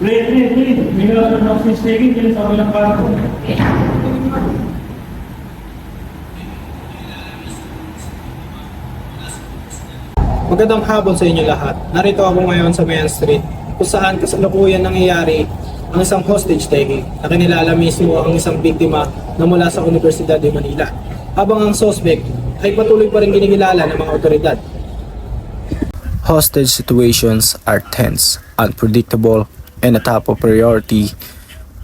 Pre. May nalaman ng hostage taking dyan sa walang karto. Magandang hapon sa inyo lahat. Narito ako ngayon sa Main Street kung saan kasalukuyan nangyayari ang isang hostage taking na kinilala mismo ang isang biktima na mula sa Universidad de Manila. Habang ang suspect ay patuloy pa rin kinikilala ng mga otoridad. Hostage situations are tense, unpredictable, and a top priority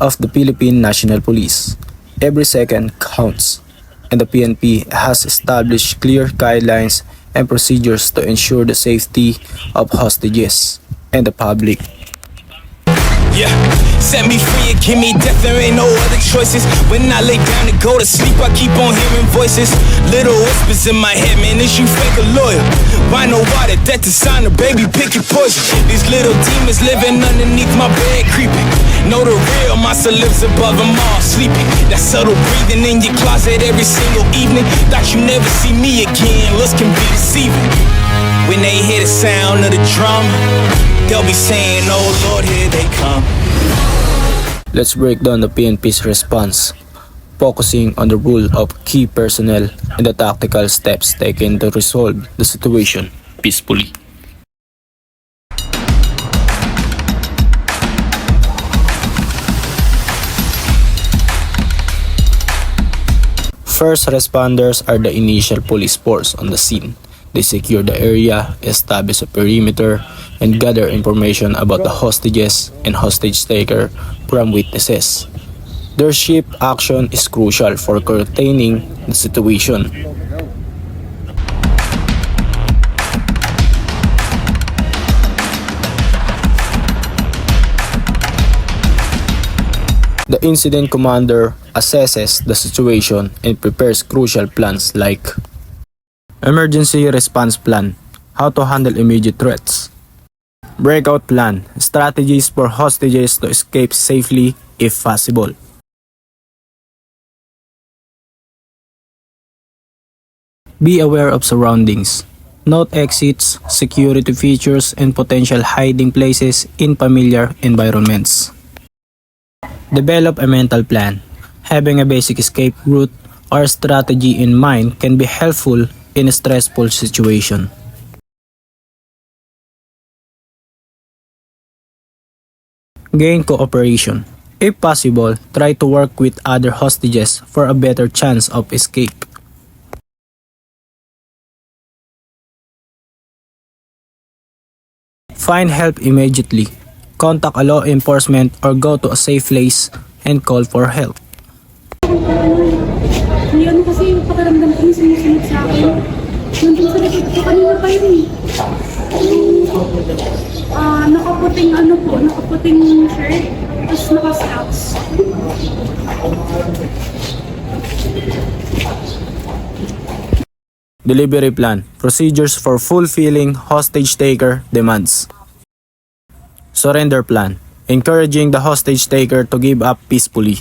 of the Philippine National Police. Every second counts, and the PNP has established clear guidelines and procedures to ensure the safety of hostages and the public. Yeah, set me free and give me death, there ain't no other choices. When I lay down to go to sleep, I keep on hearing voices. Little whispers in my head, man, is you fake or loyal? Why no water, that's a sign of baby, pick your poison. These little demons living underneath my bed, creeping. Know the real monster lives above them all, sleeping. That subtle breathing in your closet every single evening. Thought you never see me again, looks can be deceiving. When they hear the sound of the drum, they'll be saying, oh Lord, here they come. Let's break down the PNP's response, focusing on the role of key personnel and the tactical steps taken to resolve the situation peacefully. First responders are the initial police force on the scene. They secure the area, establish a perimeter, and gather information about the hostages and hostage taker from witnesses. Their swift action is crucial for containing the situation. The incident commander assesses the situation and prepares crucial plans like emergency response plan, how to handle immediate threats. Breakout plan, strategies for hostages to escape safely if possible. Be aware of surroundings. Note exits, security features, and potential hiding places in familiar environments. Develop a mental plan. Having a basic escape route or strategy in mind can be helpful in a stressful situation. Gain cooperation. If possible, try to work with other hostages for a better chance of escape. Find help immediately. Contact a law enforcement or go to a safe place and call for help. Yan kasi yung pakiramdam ko yung sumusunod sa akin. Nandun sa likod ko kanina pa yun eh. Nakaputing nakaputing shirt, tapos naka-slacks. Delivery plan. Procedures for fulfilling hostage taker demands. Surrender plan. Encouraging the hostage taker to give up peacefully.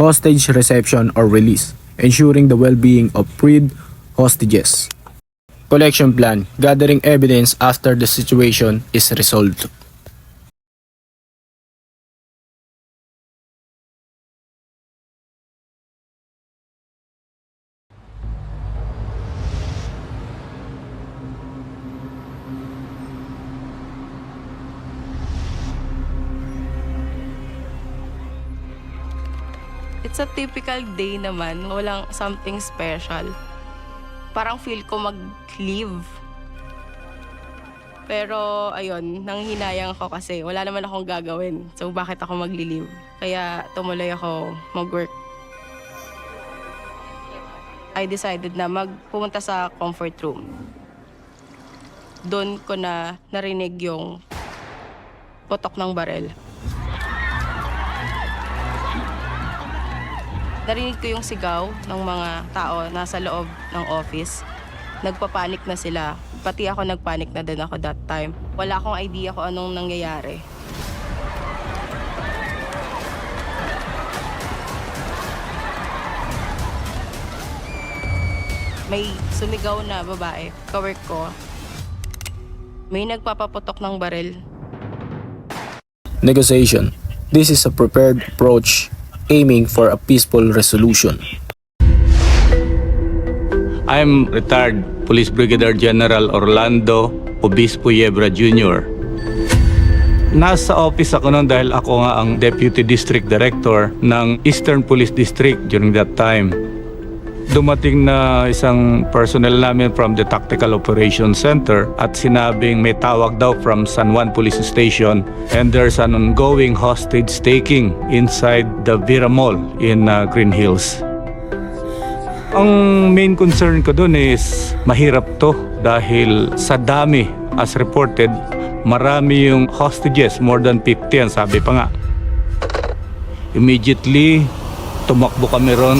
Hostage reception or release, ensuring the well-being of freed hostages. Collection plan, gathering evidence after the situation is resolved. It's a typical day naman, walang something special. Parang feel ko mag-leave. Pero ayun, nanghihinayang ako kasi wala naman akong gagawin. So bakit ako magli-leave? Kaya tumuloy ako mag-work. I decided na pumunta sa comfort room. Doon ko na narinig yung putok ng barel. Narinig ko yung sigaw ng mga tao nasa loob ng office. Nagpapanik na sila. Pati ako nagpanik na din ako that time. Wala akong idea kung anong nangyayari. may sumigaw na babae, kawork ko. May nagpapaputok ng baril. Negotiation. This is a prepared approach aiming for a peaceful resolution. I'm retired Police Brigadier General Orlando Obispo Yebra Jr. Nasa office ako noon dahil ako nga ang Deputy District Director ng Eastern Police District during that time. Dumating na isang personnel namin from the Tactical Operations Center at sinabing may tawag daw from San Juan Police Station and there's an ongoing hostage taking inside the Vera Mall in Green Hills. Ang main concern ko doon is mahirap to dahil sa dami, as reported, marami yung hostages, more than 50 sabi pa nga. Immediately, tumakbo kami ron.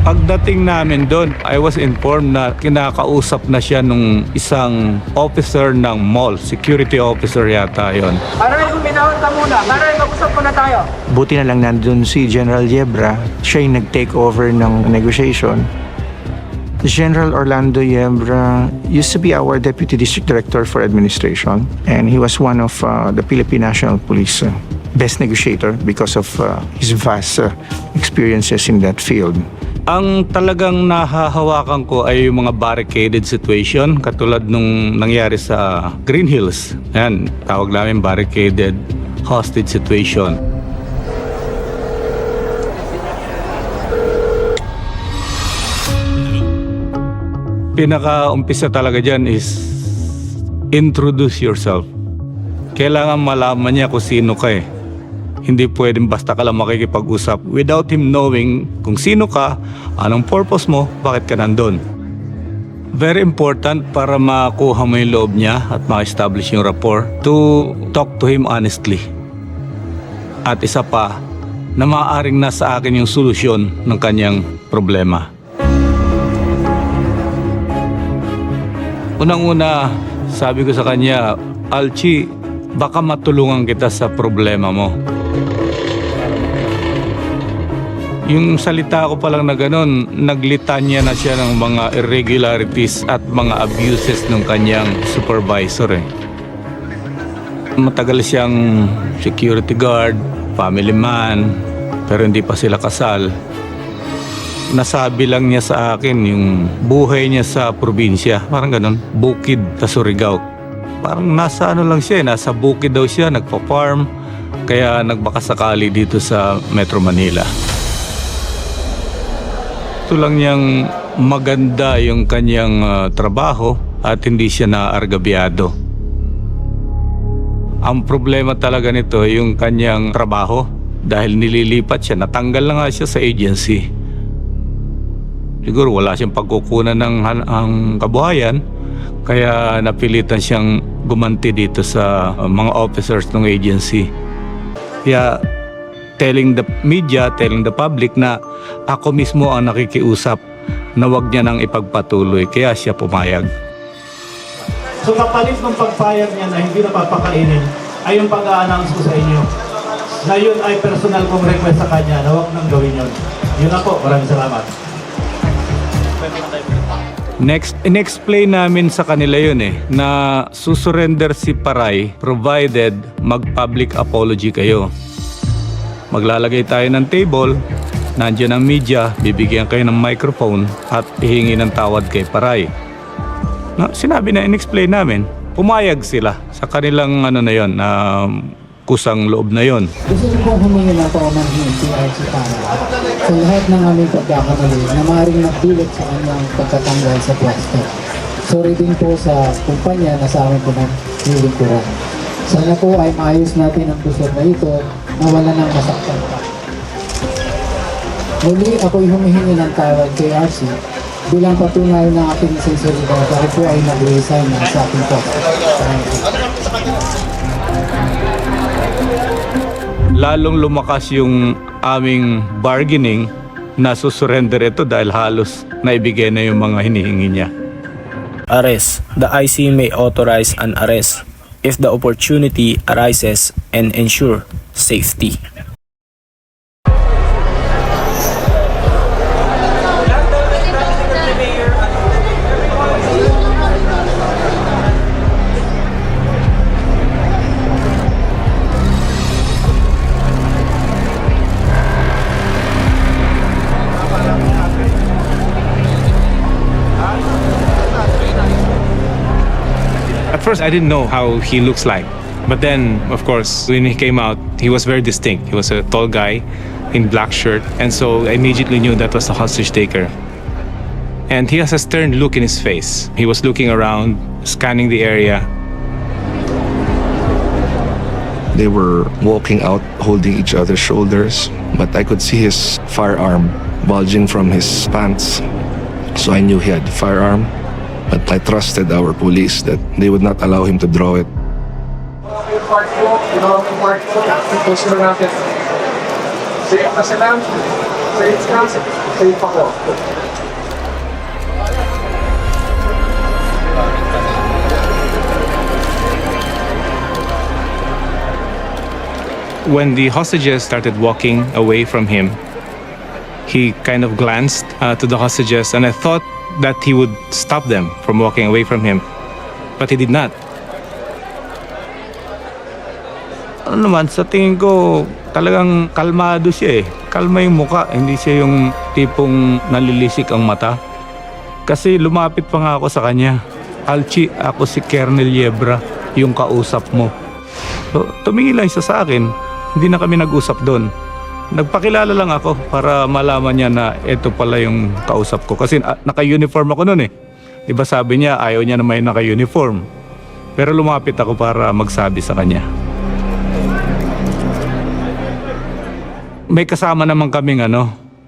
Pagdating namin doon, I was informed na kinakausap na siya nung isang officer ng mall, security officer yata yon. Maray, kuminawat ka muna. Maray, mag-usap muna tayo. Buti na lang nandun si General Yebra, siya yung nag-take over ng negotiation. General Orlando Yebra used to be our Deputy District Director for Administration and he was one of the Philippine National Police best negotiator because of his vast experiences in that field. Ang talagang nahahawakan ko ay yung mga barricaded situation katulad nung nangyari sa Green Hills. Yan, tawag namin barricaded hostage situation. Pinaka-umpisa talaga dyan is introduce yourself. Kailangan malaman niya kung sino ka eh. Hindi pwedeng basta ka lang makikipag-usap without him knowing kung sino ka, anong purpose mo, bakit ka nandun. Very important para makuha mo yung loob niya at ma-establish yung rapport to talk to him honestly. At isa pa, na maaaring nasa akin yung solusyon ng kanyang problema. Unang-una, sabi ko sa kanya, Alchi, baka matulungan kita sa problema mo. Yung salita ko pa lang na ganun, naglitanya na siya ng mga irregularities at mga abuses ng kanyang supervisor eh. Matagal siyang security guard, family man, pero hindi pa sila kasal. Nasabi lang niya sa akin yung buhay niya sa probinsya, parang ganun, bukid sa Surigao. Parang nasa ano lang siya, nasa bukid daw siya, nagpa-farm, kaya nagbakasakali dito sa Metro Manila. Ito lang niyang maganda yung kanyang trabaho at hindi siya naargabyado. Ang problema talaga nito yung kanyang trabaho dahil nililipat siya, natanggal na nga siya sa agency. Siguro wala siyang pagkukunan ng kabuhayan, kaya napilitan siyang gumanti dito sa mga officers ng agency. Kaya telling the media, telling the public na ako mismo ang nakikiusap na wag niya nang ipagpatuloy, kaya siya pumayag. So kapalit ng pagpayag niya na hindi napapakainin ay yung pag-a-announce ko sa inyo na yun ay personal kong request sa kanya na wag nang gawin yun. Yun na po, maraming salamat. Next, in-explain namin sa kanila yun na susurrender si Paray provided mag-public apology kayo. Maglalagay tayo ng table, nandiyan ang media, bibigyan kayo ng microphone at hihingi ng tawad kay Paray. Sinabi na, in-explain namin, pumayag sila sa kanilang yun, kusang loob na yon. Gusto ko pong humingi ng paumanhin si Archie Tana sa lahat ng aming pagkakamali na maaaring nagdulot sa kanyang pagkatanggal sa pwesto. Sorry din po sa kumpanya na sa amin po nilingkuran. Sana po ay maayos natin ang kusog na ito na wala nang masaktan pa. Muli ako'y humihingi ng tawad kay Archie bilang patunay ng aking sinseridad. Ako po ay nag-resign na sa aking posto. Lalong lumakas yung aming bargaining na susurrender ito dahil halos naibigay na yung mga hinihingi niya. Arrest. The IC may authorize an arrest if the opportunity arises and ensure safety. first, I didn't know how he looks like. But then, of course, when he came out, he was very distinct. He was a tall guy in black shirt. And so I immediately knew that was the hostage taker. And he has a stern look in his face. He was looking around, scanning the area. They were walking out, holding each other's shoulders, but I could see his firearm bulging from his pants. So I knew he had the firearm, but I trusted our police that they would not allow him to draw it. When the hostages started walking away from him, he kind of glanced to the hostages, and I thought that he would stop them from walking away from him. But he did not. Ano naman, sa tingin ko, talagang kalmado siya eh. Kalma yung muka, hindi siya yung tipong nalilisik ang mata. Kasi lumapit pa nga ako sa kanya. Alchi, ako si Colonel Yebra, yung kausap mo. So, tumingin lang siya sa akin. Hindi na kami nag-usap doon. Nagpakilala lang ako para malaman niya na ito pala yung kausap ko. Kasi naka-uniform ako noon eh. Diba sabi niya, ayaw niya na may naka-uniform. Pero lumapit ako para magsabi sa kanya. May kasama naman kaming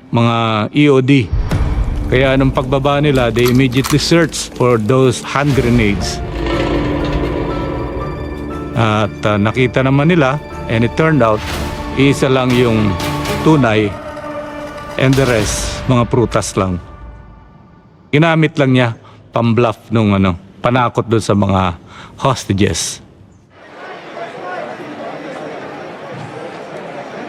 mga EOD. Kaya nung pagbaba nila, they immediately searched for those hand grenades. At nakita naman nila, and it turned out, isa lang yung tunay and the rest, mga prutas lang. Ginamit lang niya pambluff nung panakot doon sa mga hostages.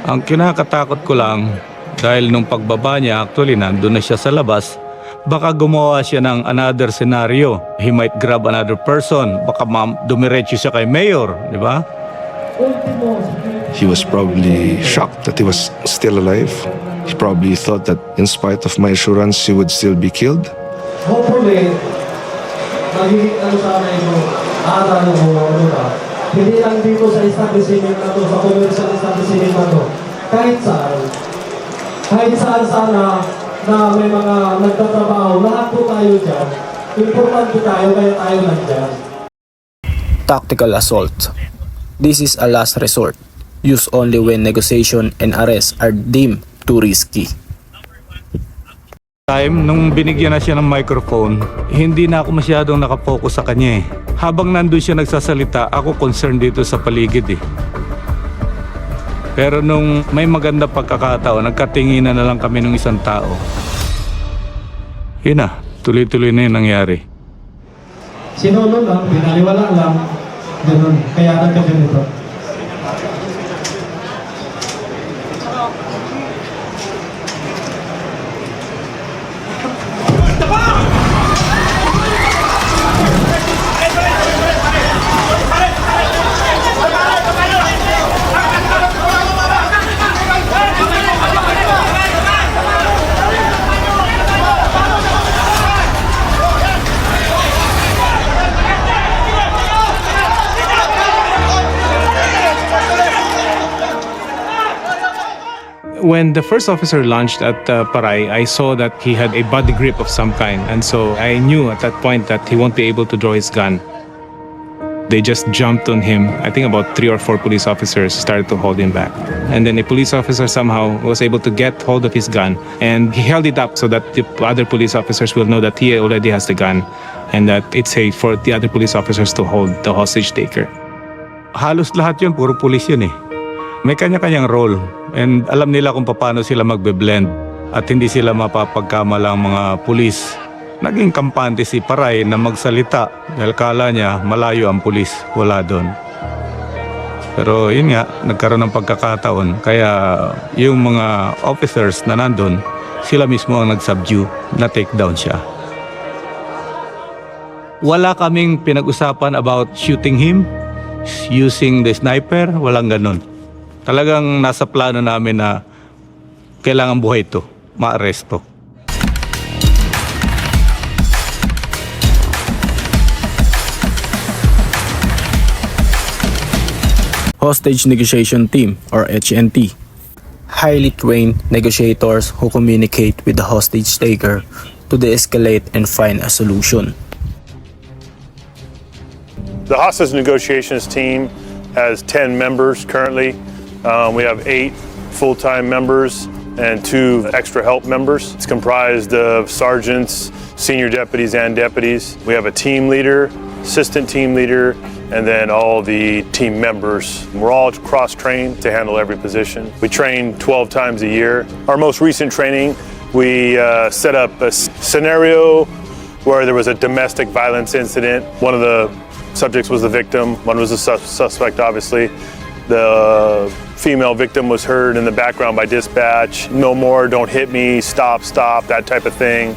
Ang kinakatakot ko lang, dahil nung pagbaba niya, actually nandun na siya sa labas, baka gumawa siya ng another scenario. He might grab another person, baka dumiretso siya kay Mayor, di ba? He was probably shocked that he was still alive. He probably thought that in spite of my assurance, he would still be killed. Hopefully, magiging sana yung hindi lang dito sa establishment na to, sa commercial establishment na to, kahit saan sana na may mga nagtatrabaho, lahat po tayo dyan. Importante tayo, kaya tayo nandyan. Tactical assault. This is a last resort, used only when negotiation and arrest are deemed too risky. Nung binigyan na siya ng microphone, hindi na ako masyadong nakapokus sa kanya eh. Habang nandun siya nagsasalita, ako concerned dito sa paligid eh. Pero nung may maganda pagkakataon, nagkatinginan na lang kami ng isang tao. Yun na, tuloy-tuloy na yung nangyari. Sinunod lang, binaliwala lang, ganun, kaya nagkaganito. When the first officer launched at Paray, I saw that he had a body grip of some kind. And so I knew at that point that he won't be able to draw his gun. They just jumped on him. I think about 3 or 4 police officers started to hold him back. And then a police officer somehow was able to get hold of his gun. And he held it up so that the other police officers will know that he already has the gun. And that it's safe for the other police officers to hold the hostage taker. Halos lahat yun, puro pulis yun eh. May kanya-kanyang role and alam nila kung paano sila magbe-blend at hindi sila mapapagkamalang mga pulis. Naging kampante si Paray na magsalita dahil kala niya malayo ang pulis, wala doon. Pero yun nga, nagkaroon ng pagkakataon kaya yung mga officers na nandun, sila mismo ang nag-subdue, na-take down siya. Wala kaming pinag-usapan about shooting him, using the sniper, walang ganun. Talagang nasa plano namin na kailangan buhay ito, maaresto. Hostage Negotiation Team or HNT. Highly trained negotiators who communicate with the hostage taker to de-escalate and find a solution. The hostage negotiations team has 10 members currently. We have 8 full-time members and 2 extra help members. It's comprised of sergeants, senior deputies, and deputies. We have a team leader, assistant team leader, and then all the team members. We're all cross-trained to handle every position. We train 12 times a year. Our most recent training, we set up a scenario where there was a domestic violence incident. One of the subjects was the victim, one was the suspect, obviously. The female victim was heard in the background by dispatch. No more, don't hit me, stop, that type of thing.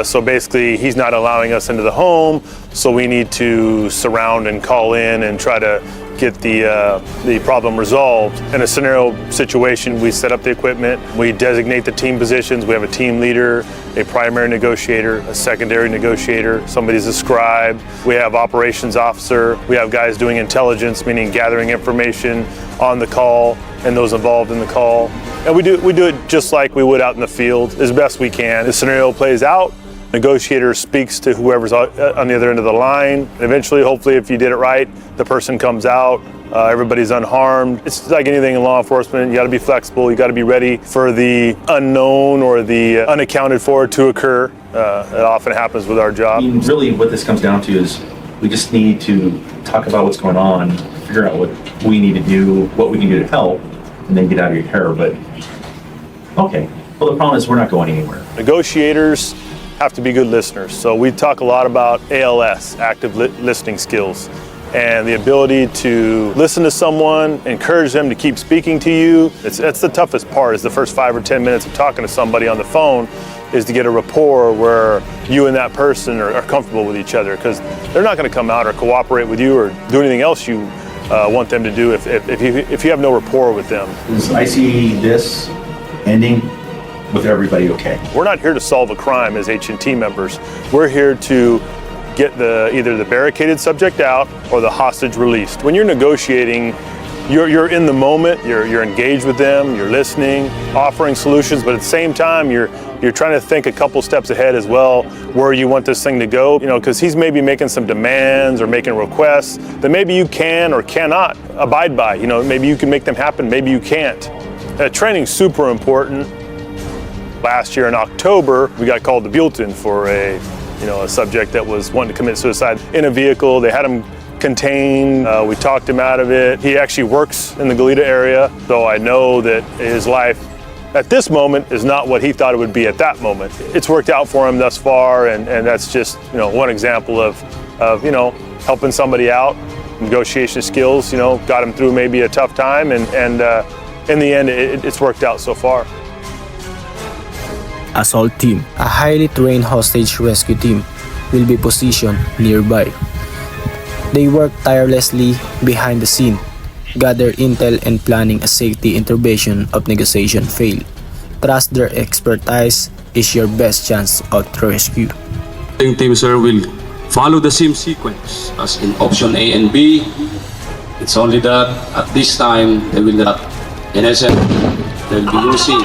So basically, he's not allowing us into the home, so we need to surround and call in and try to get the problem resolved. In a scenario situation, we set up the equipment, we designate the team positions, we have a team leader, a primary negotiator, a secondary negotiator, somebody's a scribe, we have operations officer, we have guys doing intelligence, meaning gathering information on the call and those involved in the call. And we do it just like we would out in the field, as best we can. The scenario plays out, negotiator speaks to whoever's on the other end of the line. And eventually, hopefully, if you did it right, the person comes out, everybody's unharmed. It's like anything in law enforcement, you gotta be flexible, you gotta be ready for the unknown or the unaccounted for to occur. It often happens with our job. I mean, really what this comes down to is we just need to talk about what's going on, figure out what we need to do, what we can do to help, and then get out of your hair. But, okay, well, the problem is we're not going anywhere. Negotiators have to be good listeners. So we talk a lot about ALS, active listening skills, and the ability to listen to someone, encourage them to keep speaking to you. That's the toughest part, is the first 5 or 10 minutes of talking to somebody on the phone, is to get a rapport where you and that person are comfortable with each other, because they're not going to come out or cooperate with you or do anything else you want them to do if you have no rapport with them. I see this ending with everybody okay. We're not here to solve a crime as H&T members. We're here to get either the barricaded subject out or the hostage released. When you're negotiating, you're in the moment, you're engaged with them, you're listening, offering solutions, but at the same time, you're trying to think a couple steps ahead as well, where you want this thing to go, because he's maybe making some demands or making requests that maybe you can or cannot abide by. Maybe you can make them happen, maybe you can't. Training's super important. Last year in October, we got called to Buellton for a subject that was wanting to commit suicide in a vehicle. They had him contained. We talked him out of it. He actually works in the Goleta area, so I know that his life at this moment is not what he thought it would be at that moment. It's worked out for him thus far, and that's just one example of helping somebody out. Negotiation skills, got him through maybe a tough time, and in the end, it's worked out so far. Assault Team, a highly trained hostage rescue team, will be positioned nearby. They work tirelessly behind the scene, gather intel and planning a safety intervention of negotiation fail. Trust their expertise is your best chance of rescue. Team sir will follow the same sequence as in option A and B. It's only that at this time they will not, in essence, they'll be using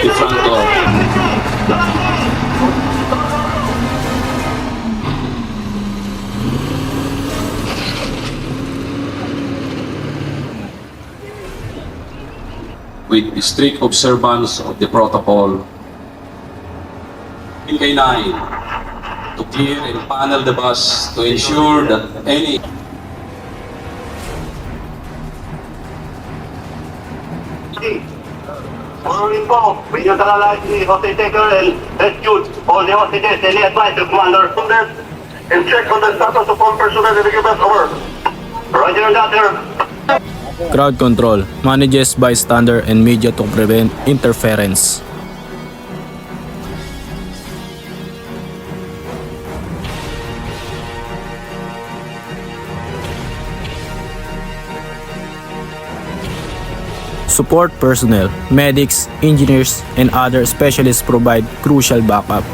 the front door. With strict observance of the protocol, K9 to clear and panel the bus to ensure that any we neutralize the hostage taker and rescued all the hostages. Any advice to Commander? And check on the status of all personnel in the U.S. Over. Roger that, sir. Crowd control manages bystander and media to prevent interference. Support personnel, medics, engineers, and other specialists provide crucial backup.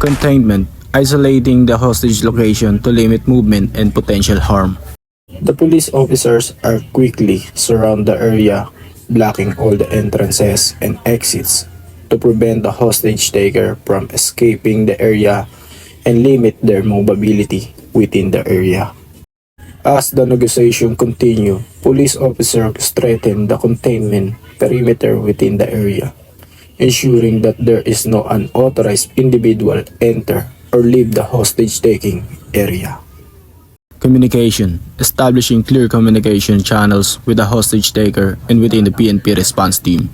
Containment, isolating the hostage location to limit movement and potential harm. The police officers are quickly surround the area, blocking all the entrances and exits to prevent the hostage taker from escaping the area and limit their mobility within the area. As the negotiation continue, police officers strengthen the containment perimeter within the area, ensuring that there is no unauthorized individual enter or leave the hostage-taking area. Communication, establishing clear communication channels with the hostage taker and within the PNP response team.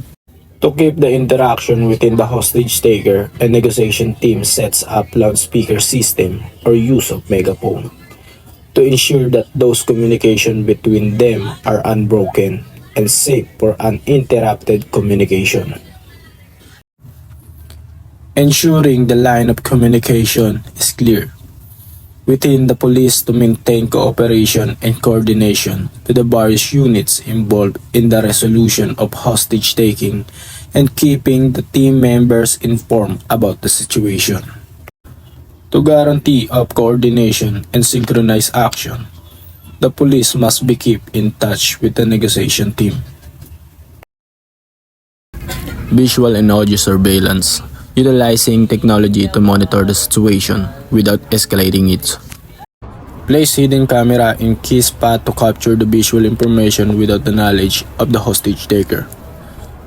To keep the interaction within the hostage taker, a negotiation team sets up loudspeaker system or use of megaphone to ensure that those communication between them are unbroken and safe for uninterrupted communication. Ensuring the line of communication is clear within the police to maintain cooperation and coordination with the various units involved in the resolution of hostage taking and keeping the team members informed about the situation. To guarantee of coordination and synchronized action, the police must be kept in touch with the negotiation team. Visual and audio surveillance, utilizing technology to monitor the situation without escalating it. Place hidden camera in key spot to capture the visual information without the knowledge of the hostage taker.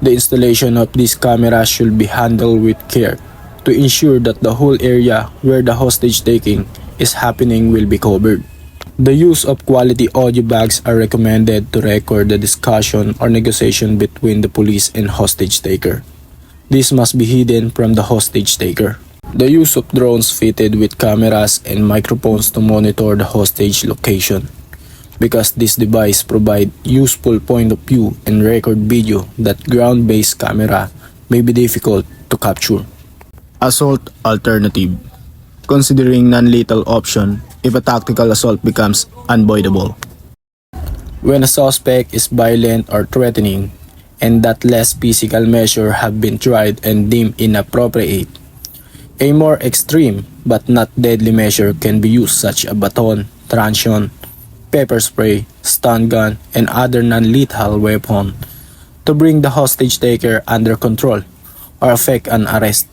The installation of this camera should be handled with care to ensure that the whole area where the hostage taking is happening will be covered. The use of quality audio bags are recommended to record the discussion or negotiation between the police and hostage taker. This must be hidden from the hostage taker. The use of drones fitted with cameras and microphones to monitor the hostage location, because this device provide useful point of view and record video that ground-based camera may be difficult to capture. Assault alternative, considering non-lethal option if a tactical assault becomes unavoidable. When a suspect is violent or threatening, and that less physical measure have been tried and deemed inappropriate, a more extreme but not deadly measure can be used, such as a baton, truncheon, pepper spray, stun gun, and other non-lethal weapon to bring the hostage taker under control or effect an arrest.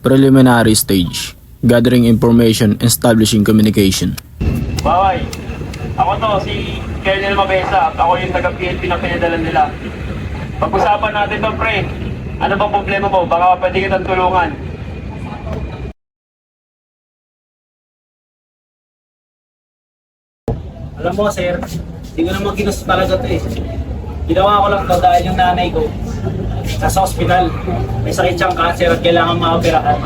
Preliminary stage, gathering information and establishing communication. Baway, ako to, si Colonel Mabesa. Ako yung taga-PNP na pinadala nila. Pag-usapan natin to, pre. Ano bang problema mo? Baka pwede kitang tulungan. Alam mo, sir, hindi ko naman ginusto talaga ito eh. Ginawa ko lang to dahil yung nanay ko nasa ospital. May sakit siyang cancer at kailangan maoperahan.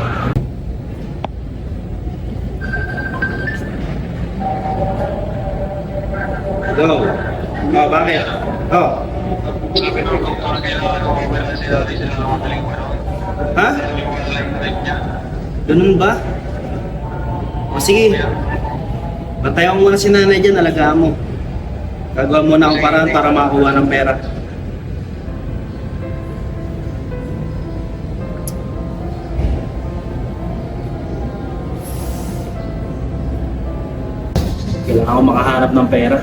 Go. Oh, bakit? Oh. Ha? Ganun ba? O sige. Bantayan mo muna si nanay dyan, alagaan mo. Gagawa muna akong paraan para makakuha ng pera. Kailangan ko makahanap ng pera.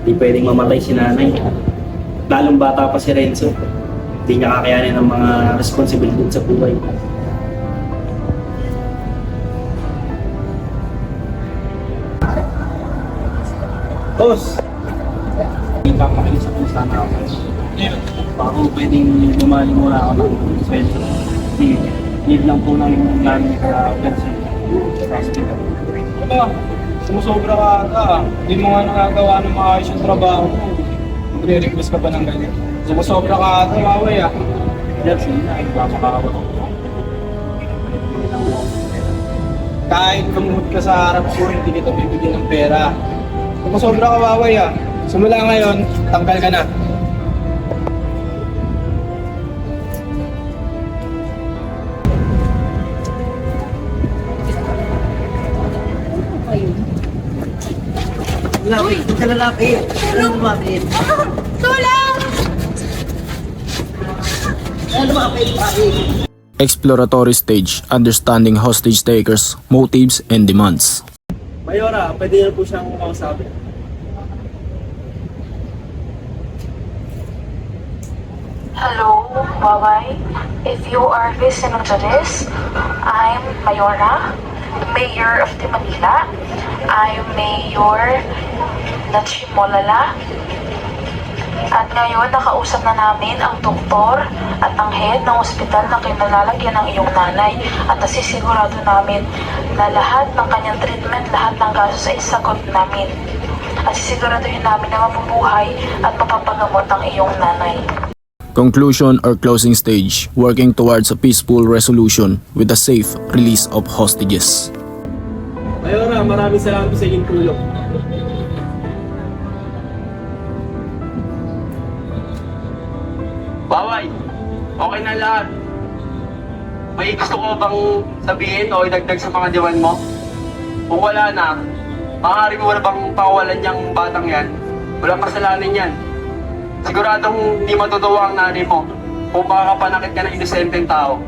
Hindi pwedeng mamatay si nanay. Lalong bata pa si Renzo. Hindi niya kakayanin ang mga responsibilidad sa buhay. Boss! Ipapakilis ako sana ako. Baka kung pwedeng bumali muna ako ng sweldo. Need lang po ng nanay sa person sa hospital. Aba, sumusobra ka ata. Hindi mo nga nagagawa ng maayos yung trabaho mo. Magre-request ka pa ng ganyan. Sumusobra ka ata, Maway ah. Dad, sige na, ipapakawa. Kahit kamuhot ka sa harap ko, hindi kita bibigyan ng pera. Sumusobra ka, Maway ah. Simula ngayon, tanggal ka na. Exploratory stage, understanding hostage takers, motives, and demands. Mayora, pwede niyo po siyang kausapin. Hello, Baway. If you are listening to this, I'm Mayora, Mayor of the Manila. I'm Mayor Nachimolala. At ngayon, nakausap na namin ang doktor at ang head ng ospital na kinalalagyan ng iyong nanay at nasisigurado namin na lahat ng kanyang treatment, lahat ng gastos ay sagot namin. At sisiguraduhin namin na mabubuhay at mapapagamot ang iyong nanay. Conclusion or closing stage, working towards a peaceful resolution with a safe release of hostages. Mayora, maraming salamat sa inyong tulong. Baway, okay na lahat. May gusto ko bang sabihin o idagdag sa mga diwan mo? Kung wala na, maaari mo na bang pakawalan niyang batang yan? Walang kasalanan yan. Siguradong hindi matutuwa ang nanay mo kung makakapanakit ka ng inosenteng tao.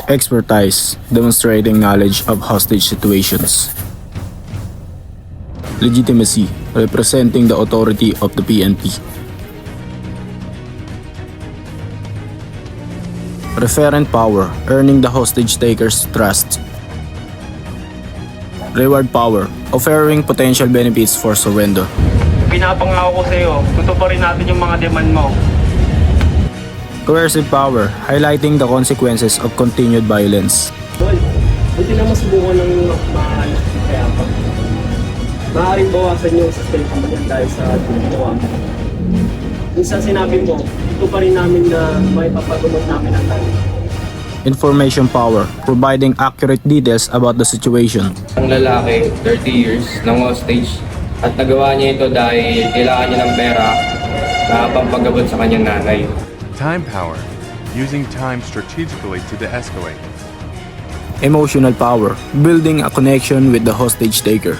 Expertise, demonstrating knowledge of hostage situations. Legitimacy, representing the authority of the PNP. Referent power, earning the hostage taker's trust. Reward power, offering potential benefits for surrender. Pinapangako ko sa iyo, tutuparin natin yung mga demand mo. Coercive power, highlighting the consequences of continued violence. Tol, buti na masubukan ng mahanap si Kayapa. Maaaring bawasan yung suspension mo dahil sa ginagawa mo. Minsan sinabi mo, ito pa rin namin na may papagamot namin ang tali. Information power, providing accurate details about the situation. Ang lalaki, 30 years, ng hostage, at nagawa niya ito dahil kailangan niya ng pera na pampagabot sa kanyang nanay. Time power, using time strategically to de-escalate. Emotional power, building a connection with the hostage taker.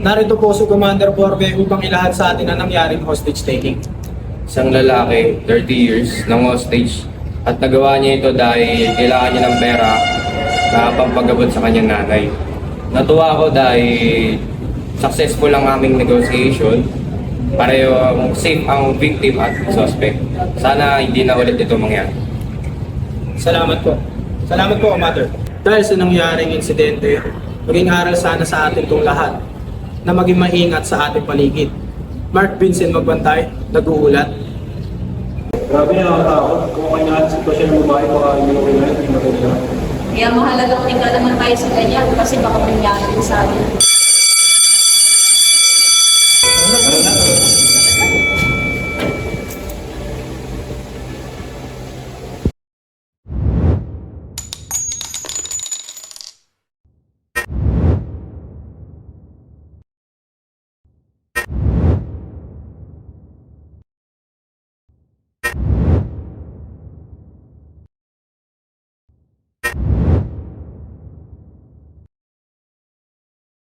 Narito po si Commander Borbe upang ilahad sa atin ang nangyaring hostage taking. Isang lalaki, 30 years, ng hostage, at nagawa niya ito dahil kailangan niya ng pera na pampagabot sa kanyang nanay. Natuwa ako dahil successful ang aming negotiation. Pareho safe ang victim at suspect. Sana hindi na ulit ito mangyari. Salamat po. Salamat po, Commander. Dahil sa nangyaring insidente, maging aral sana sa atin itong lahat na maging maingat sa ating paligid. Mark Vincent Magbantay, nag-uulat. Grabe na ang tao. Kung okay na ang sitwasyon ng babae, baka hindi okay na, hindi maganda. Kaya mahalagang tingnan naman tayo sa ganyan kasi baka mangyari sa atin.